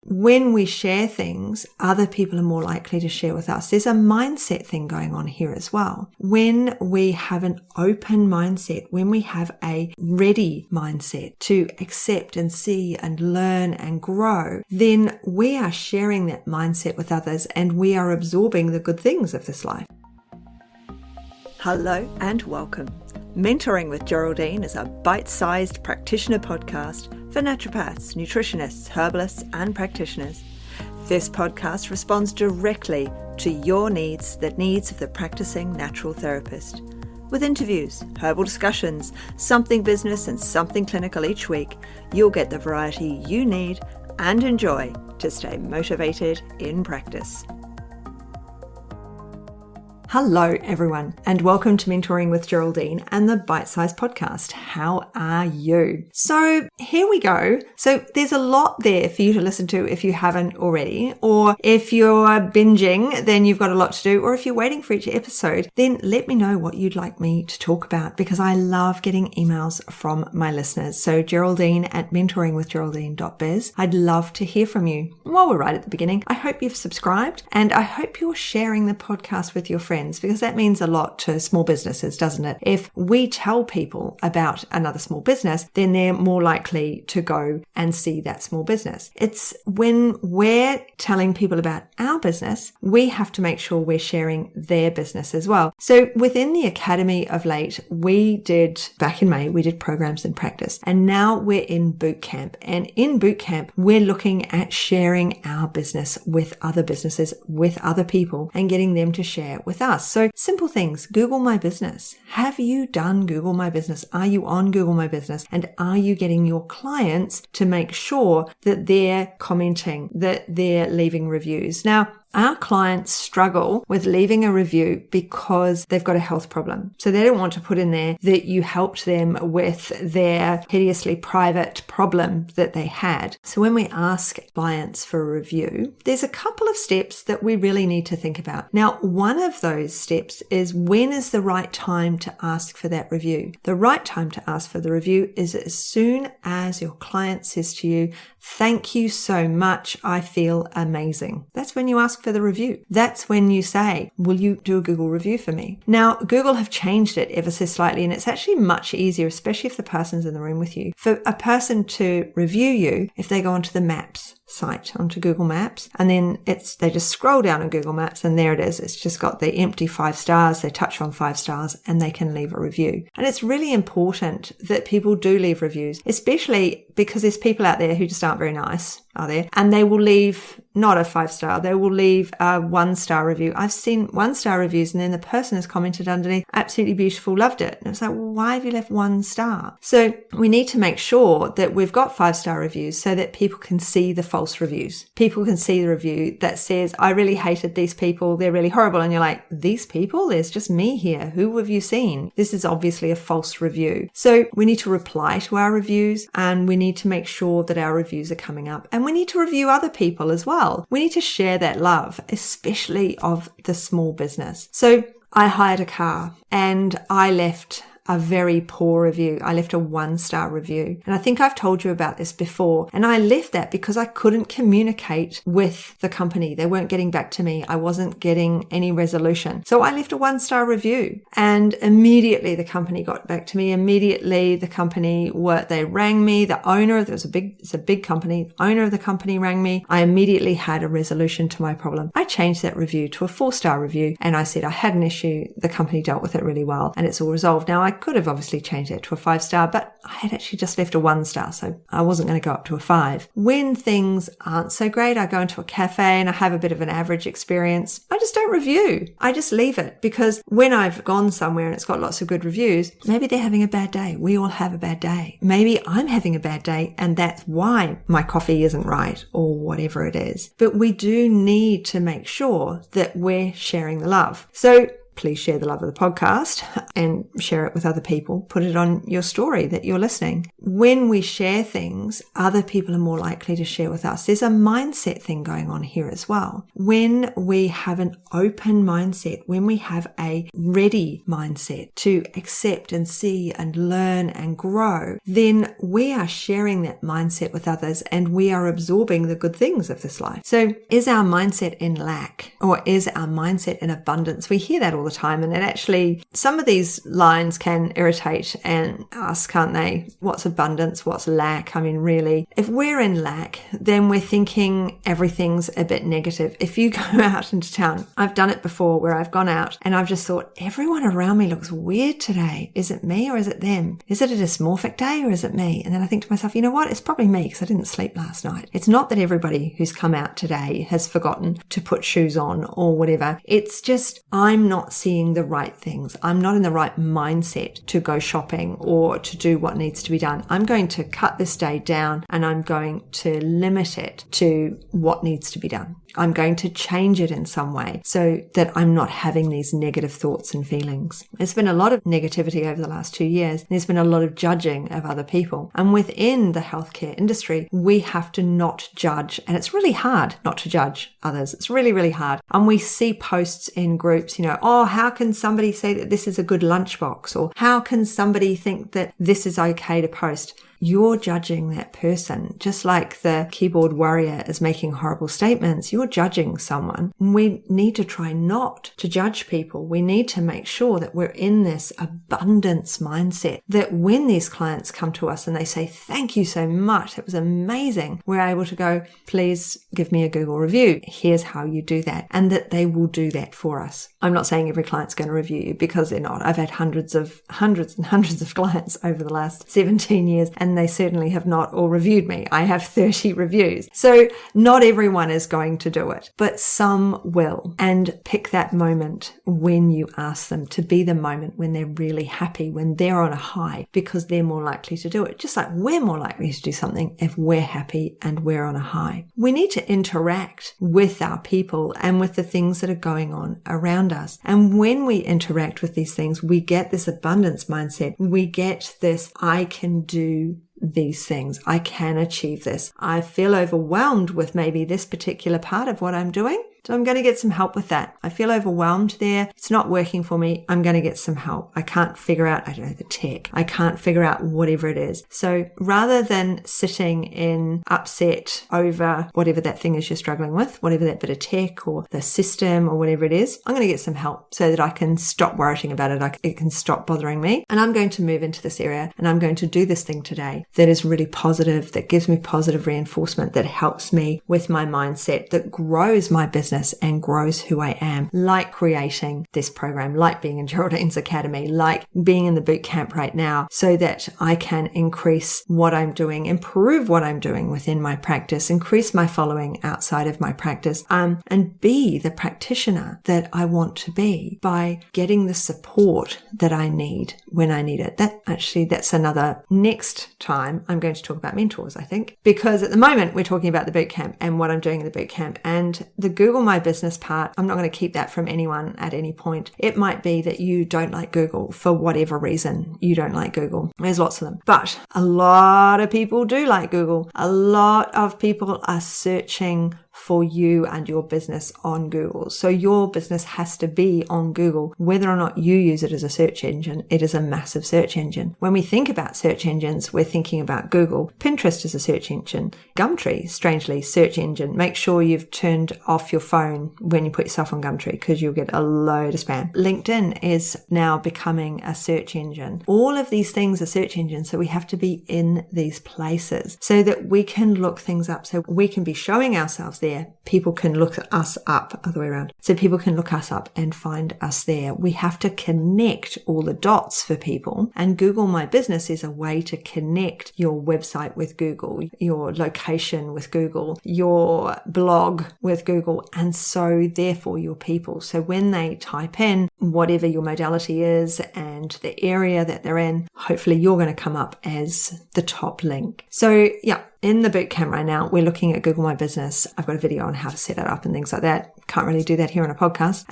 when we share things, other people are more likely to share with us. There's a mindset thing going on here as well. When we have an open mindset, when we have a ready mindset to accept and see and learn and grow, then we are sharing that mindset with others and we are absorbing the good things of this life. Hello and welcome. Mentoring with Geraldine is a bite-sized practitioner podcast for naturopaths, nutritionists, herbalists, and practitioners. This podcast responds directly to your needs, the needs of the practicing natural therapist. With interviews, herbal discussions, something business and something clinical each week, you'll get the variety you need and enjoy to stay motivated in practice. Hello everyone and welcome to Mentoring with Geraldine and the Bite Size Podcast. How are you? So here we go. So there's a lot there for you to listen to if you haven't already, or if you're binging, then you've got a lot to do, or if you're waiting for each episode, then let me know what you'd like me to talk about because I love getting emails from my listeners. So Geraldine at mentoringwithgeraldine.biz. I'd love to hear from you. While we're right at the beginning, I hope you've subscribed and I hope you're sharing the podcast with your friends, because that means a lot to small businesses, doesn't it? If we tell people about another small business, then they're more likely to go and see that small business. It's when we're telling people about our business, we have to make sure we're sharing their business as well. So within the Academy of late, back in May, we did programs in practice, and now we're in boot camp. And in boot camp, we're looking at sharing our business with other businesses, with other people, and getting them to share with us. So simple things. Google My Business. Have you done Google My Business? Are you on Google My Business? And are you getting your clients to make sure that they're commenting, that they're leaving reviews? Now, our clients struggle with leaving a review because they've got a health problem. So they don't want to put in there that you helped them with their hideously private problem that they had. So when we ask clients for a review, there's a couple of steps that we really need to think about. Now, one of those steps is, when is the right time to ask for that review? The right time to ask for the review is as soon as your client says to you, "Thank you so much. I feel amazing." That's when you ask for the review. That's when you say, "Will you do a Google review for me?" Now, Google have changed it ever so slightly, and it's actually much easier, especially if the person's in the room with you, for a person to review you if they go onto the Maps site, onto Google Maps, and then they just scroll down on Google Maps and there it is. It's just got the empty 5 stars. They touch on 5 stars and they can leave a review. And it's really important that people do leave reviews, especially because there's people out there who just aren't very nice, are there? And they will leave not a 5-star, they will leave a 1-star review. I've seen 1-star reviews and then the person has commented underneath, "Absolutely beautiful, loved it." And it's like, well, why have you left 1 star? So we need to make sure that we've got 5-star reviews so that people can see the false reviews. People can see the review that says, "I really hated these people, they're really horrible." And you're like, "These people? There's just me here. Who have you seen?" This is obviously a false review. So we need to reply to our reviews and we need to make sure that our reviews are coming up. And we need to review other people as well. We need to share that love, especially of the small business. So I hired a car and I left a very poor review. I left a 1-star review. And I think I've told you about this before. And I left that because I couldn't communicate with the company. They weren't getting back to me. I wasn't getting any resolution. So I left a 1-star review and immediately the company got back to me. Immediately the company, they rang me. The owner, it's a big company. The owner of the company rang me. I immediately had a resolution to my problem. I changed that review to a 4-star review and I said I had an issue. The company dealt with it really well and it's all resolved. Now I could have obviously changed it to a 5-star, but I had actually just left a 1-star, so I wasn't going to go up to a 5. When things aren't so great, I go into a cafe and I have a bit of an average experience. I just don't review. I just leave it, because when I've gone somewhere and it's got lots of good reviews, maybe they're having a bad day. We all have a bad day. Maybe I'm having a bad day and that's why my coffee isn't right or whatever it is. But we do need to make sure that we're sharing the love. So please share the love of the podcast and share it with other people. Put it on your story that you're listening. When we share things, other people are more likely to share with us. There's a mindset thing going on here as well. When we have an open mindset, when we have a ready mindset to accept and see and learn and grow, then we are sharing that mindset with others and we are absorbing the good things of this life. So is our mindset in lack or is our mindset in abundance? We hear that all the time, and it actually, some of these lines can irritate and us, can't they? What's abundance? What's lack? I mean, really, if we're in lack, then we're thinking everything's a bit negative. If you go out into town, I've done it before where I've gone out and I've just thought, everyone around me looks weird today. Is it me or is it them? Is it a dysmorphic day or is it me? And then I think to myself, you know what? It's probably me because I didn't sleep last night. It's not that everybody who's come out today has forgotten to put shoes on or whatever. It's just I'm not seeing the right things. I'm not in the right mindset to go shopping or to do what needs to be done. I'm going to cut this day down and I'm going to limit it to what needs to be done. I'm going to change it in some way so that I'm not having these negative thoughts and feelings. There's been a lot of negativity over the last 2 years. There's been a lot of judging of other people. And within the healthcare industry, we have to not judge. And it's really hard not to judge others. It's really, really hard. And we see posts in groups, oh, how can somebody say that this is a good lunchbox? Or how can somebody think that this is okay to post? You're judging that person, just like the keyboard warrior is making horrible statements. You're judging someone. We need to try not to judge people. We need to make sure that we're in this abundance mindset, that when these clients come to us and they say, thank you so much, it was amazing, we're able to go, please give me a Google review. Here's how you do that. And that they will do that for us. I'm not saying every client's going to review you because they're not. I've had hundreds and hundreds of clients over the last 17 years, and they certainly have not all reviewed me. I have 30 reviews. So not everyone is going to do it, but some will. And pick that moment when you ask them to be the moment when they're really happy, when they're on a high, because they're more likely to do it. Just like we're more likely to do something if we're happy and we're on a high. We need to interact with our people and with the things that are going on around us. And when we interact with these things, we get this abundance mindset. We get this, I can do these things. I can achieve this. I feel overwhelmed with maybe this particular part of what I'm doing. So I'm going to get some help with that. I feel overwhelmed there. It's not working for me. I'm going to get some help. I can't figure out, the tech. I can't figure out whatever it is. So rather than sitting in upset over whatever that thing is you're struggling with, whatever that bit of tech or the system or whatever it is, I'm going to get some help so that I can stop worrying about it. It can stop bothering me. And I'm going to move into this area and I'm going to do this thing today that is really positive, that gives me positive reinforcement, that helps me with my mindset, that grows my business and grows who I am, like creating this program, like being in Geraldine's Academy, like being in the boot camp right now, so that I can increase what I'm doing, improve what I'm doing within my practice, increase my following outside of my practice, and be the practitioner that I want to be by getting the support that I need when I need it. That's another next time I'm going to talk about mentors, I think, because at the moment we're talking about the boot camp and what I'm doing in the boot camp, and the Google My Business part, I'm not going to keep that from anyone at any point. It might be that you don't like Google for whatever reason. You don't like Google. There's lots of them. But a lot of people do like Google. A lot of people are searching for you and your business on Google. So your business has to be on Google. Whether or not you use it as a search engine, it is a massive search engine. When we think about search engines, we're thinking about Google. Pinterest is a search engine. Gumtree, strangely, search engine. Make sure you've turned off your phone when you put yourself on Gumtree because you'll get a load of spam. LinkedIn is now becoming a search engine. All of these things are search engines, so we have to be in these places so that we can look things up, so we can be showing ourselves there. People can look us up, other way around. So people can look us up and find us there. We have to connect all the dots for people. And Google My Business is a way to connect your website with Google, your location with Google, your blog with Google, and so therefore your people. So when they type in whatever your modality is and the area that they're in, hopefully you're going to come up as the top link. So yeah, in the bootcamp right now, we're looking at Google My Business. I've got a video on how to set that up and things like that. Can't really do that here on a podcast.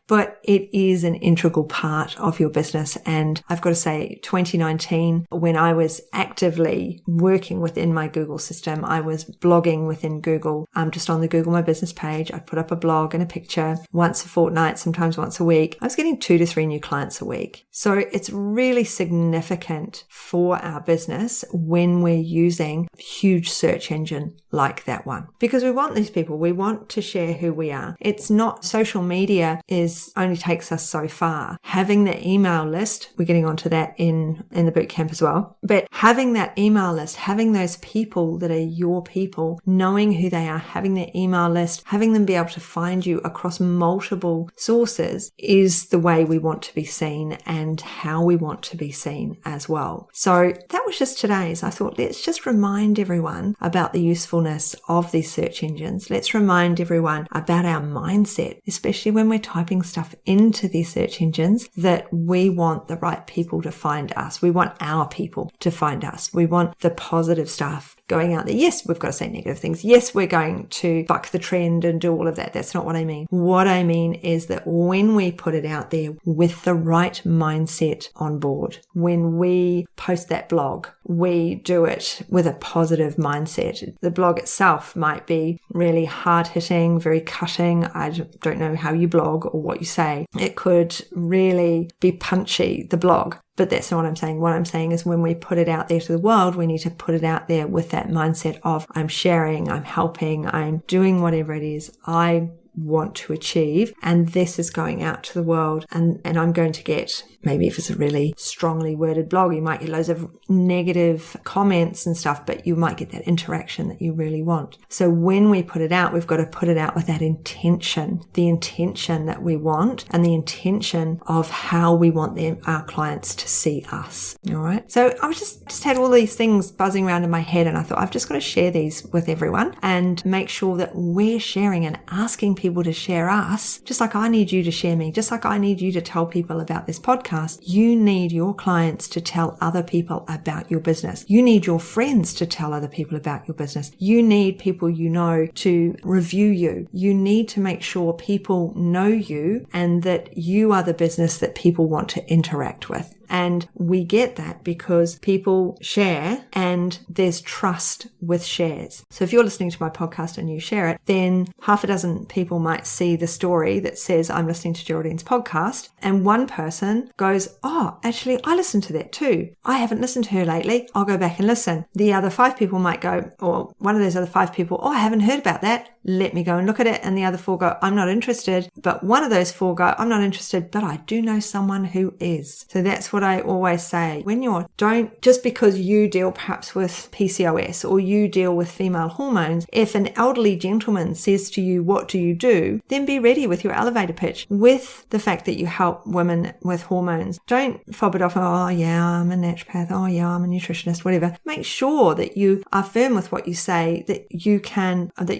but it is an integral part of your business. And I've got to say, 2019, when I was actively working within my Google system, I was blogging within Google, just on the Google My Business page. I'd put up a blog and a picture once a fortnight, sometimes once a week. I was getting 2 to 3 new clients a week. So it's really significant for our business when we're using a huge search engine like that one, because we want these people. We want to share who we are. It's not, social media only takes us so far. Having the email list, we're getting onto that in the bootcamp as well, but having that email list, having those people that are your people, knowing who they are, having their email list, having them be able to find you across multiple sources is the way we want to be seen and how we want to be seen as well. So that was just today's. I thought, let's just remind everyone about the usefulness of these search engines. Let's remind everyone about our mindset, especially when we're typing stuff into these search engines, that we want the right people to find us. We want our people to find us. We want the positive stuff going out there. Yes, we've got to say negative things. Yes, we're going to buck the trend and do all of that. That's not what I mean. What I mean is that when we put it out there with the right mindset on board, when we post that blog, we do it with a positive mindset. The blog itself might be really hard-hitting, very cutting. I don't know how you blog or what you say. It could really be punchy, the blog. But that's not what I'm saying. What I'm saying is when we put it out there to the world, we need to put it out there with that mindset of I'm sharing, I'm helping, I'm doing whatever it is I want to achieve, and this is going out to the world, and I'm going to get, maybe if it's a really strongly worded blog, you might get loads of negative comments and stuff, but you might get that interaction that you really want. So when we put it out, we've got to put it out with that intention, the intention that we want and the intention of how we want our clients to see us. All right. So I was just had all these things buzzing around in my head, and I thought I've just got to share these with everyone and make sure that we're sharing and asking people to share us, just like I need you to share me, just like I need you to tell people about this podcast. You need your clients to tell other people about your business. You need your friends to tell other people about your business. You need people you know to review you. You need to make sure people know you and that you are the business that people want to interact with. And we get that because people share and there's trust with shares. So if you're listening to my podcast and you share it, then half a dozen people might see the story that says, I'm listening to Geraldine's podcast. And one person goes, oh, actually, I listened to that too. I haven't listened to her lately. I'll go back and listen. The other 5 people might go, or one of those other 5 people, oh, I haven't heard about that. Let me go and look at it. And the other 4 go, I'm not interested. But one of those 4 go, I'm not interested, but I do know someone who is. So that's what I always say. Don't, just because you deal perhaps with PCOS or you deal with female hormones, if an elderly gentleman says to you, what do you do? Then be ready with your elevator pitch with the fact that you help women with hormones. Don't fob it off. Oh yeah, I'm a naturopath. Oh yeah, I'm a nutritionist, whatever. Make sure that you are firm with what you say, that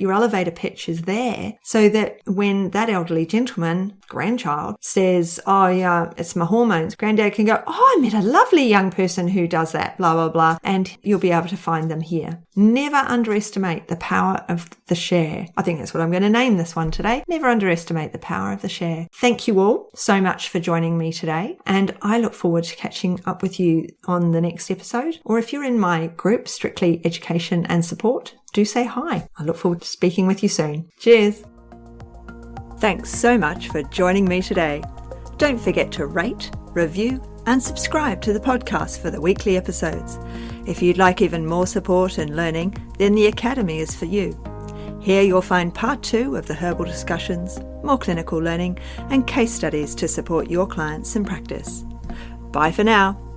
your elevator pitch is there so that when that elderly gentleman, grandchild, says, oh yeah, it's my hormones, granddad can go, oh, I met a lovely young person who does that, blah, blah, blah, and you'll be able to find them here. Never underestimate the power of the share. I think that's what I'm going to name this one today. Never underestimate the power of the share. Thank you all so much for joining me today, and I look forward to catching up with you on the next episode, or if you're in my group, Strictly Education and Support, do say hi. I look forward to speaking with you soon. Cheers. Thanks so much for joining me today. Don't forget to rate, review, and subscribe to the podcast for the weekly episodes. If you'd like even more support and learning, then the Academy is for you. Here you'll find part 2 of the herbal discussions, more clinical learning, and case studies to support your clients in practice. Bye for now.